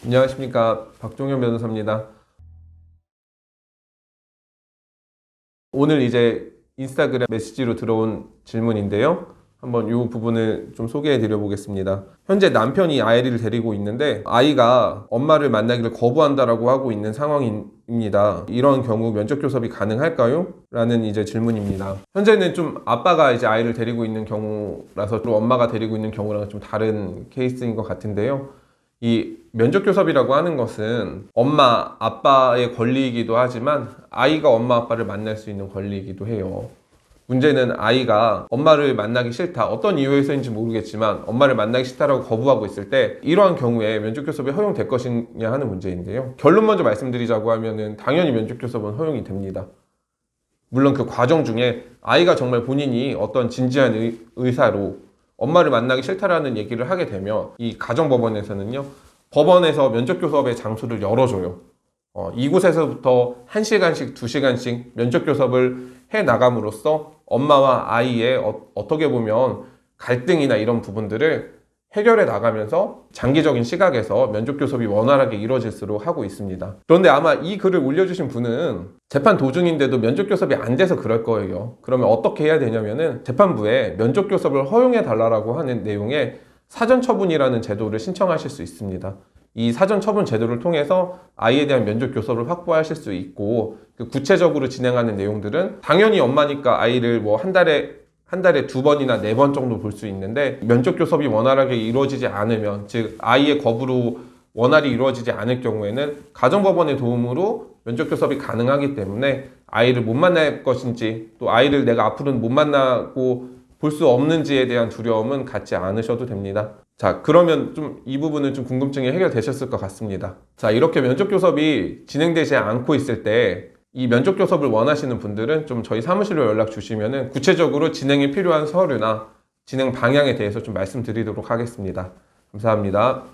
안녕하십니까, 박종현 변호사입니다. 오늘 이제 인스타그램 메시지로 들어온 질문인데요. 한번 이 부분을 좀 소개해 드려 보겠습니다. 현재 남편이 아이를 데리고 있는데 아이가 엄마를 만나기를 거부한다라고 하고 있는 상황입니다. 이런 경우 면접 교섭이 가능할까요? 라는 이제 질문입니다. 현재는 좀 아빠가 이제 아이를 데리고 있는 경우라서 또 엄마가 데리고 있는 경우랑 좀 다른 케이스인 것 같은데요. 이 면접 교섭이라고 하는 것은 엄마, 아빠의 권리이기도 하지만 아이가 엄마, 아빠를 만날 수 있는 권리이기도 해요. 문제는 아이가 엄마를 만나기 싫다, 어떤 이유에서인지 모르겠지만 엄마를 만나기 싫다라고 거부하고 있을 때 이러한 경우에 면접 교섭이 허용될 것이냐 하는 문제인데요. 결론 먼저 말씀드리자고 하면은 당연히 면접 교섭은 허용이 됩니다. 물론 그 과정 중에 아이가 정말 본인이 어떤 진지한 의사로 엄마를 만나기 싫다라는 얘기를 하게 되면 이 가정법원에서는요, 법원에서 면접교섭의 장소를 열어줘요. 이곳에서부터 1시간씩 2시간씩 면접교섭을 해 나감으로써 엄마와 아이의 어떻게 보면 갈등이나 이런 부분들을 해결해 나가면서 장기적인 시각에서 면접교섭이 원활하게 이루어질수록 하고 있습니다. 그런데 아마 이 글을 올려주신 분은 재판 도중인데도 면접교섭이 안 돼서 그럴 거예요. 그러면 어떻게 해야 되냐면은 재판부에 면접교섭을 허용해 달라고 하는 내용의 사전처분이라는 제도를 신청하실 수 있습니다. 이 사전처분 제도를 통해서 아이에 대한 면접교섭을 확보하실 수 있고, 그 구체적으로 진행하는 내용들은 당연히 엄마니까 아이를 뭐 한 달에 2번이나 4번 정도 볼 수 있는데, 면접 교섭이 원활하게 이루어지지 않으면, 즉 아이의 거부로 원활히 이루어지지 않을 경우에는 가정법원의 도움으로 면접 교섭이 가능하기 때문에 아이를 못 만날 것인지, 또 아이를 내가 앞으로는 못 만나고 볼 수 없는지에 대한 두려움은 갖지 않으셔도 됩니다. 자, 그러면 좀 이 부분은 좀 궁금증이 해결되셨을 것 같습니다. 자, 이렇게 면접 교섭이 진행되지 않고 있을 때 이 면접 교섭을 원하시는 분들은 좀 저희 사무실로 연락 주시면은 구체적으로 진행에 필요한 서류나 진행 방향에 대해서 좀 말씀드리도록 하겠습니다. 감사합니다.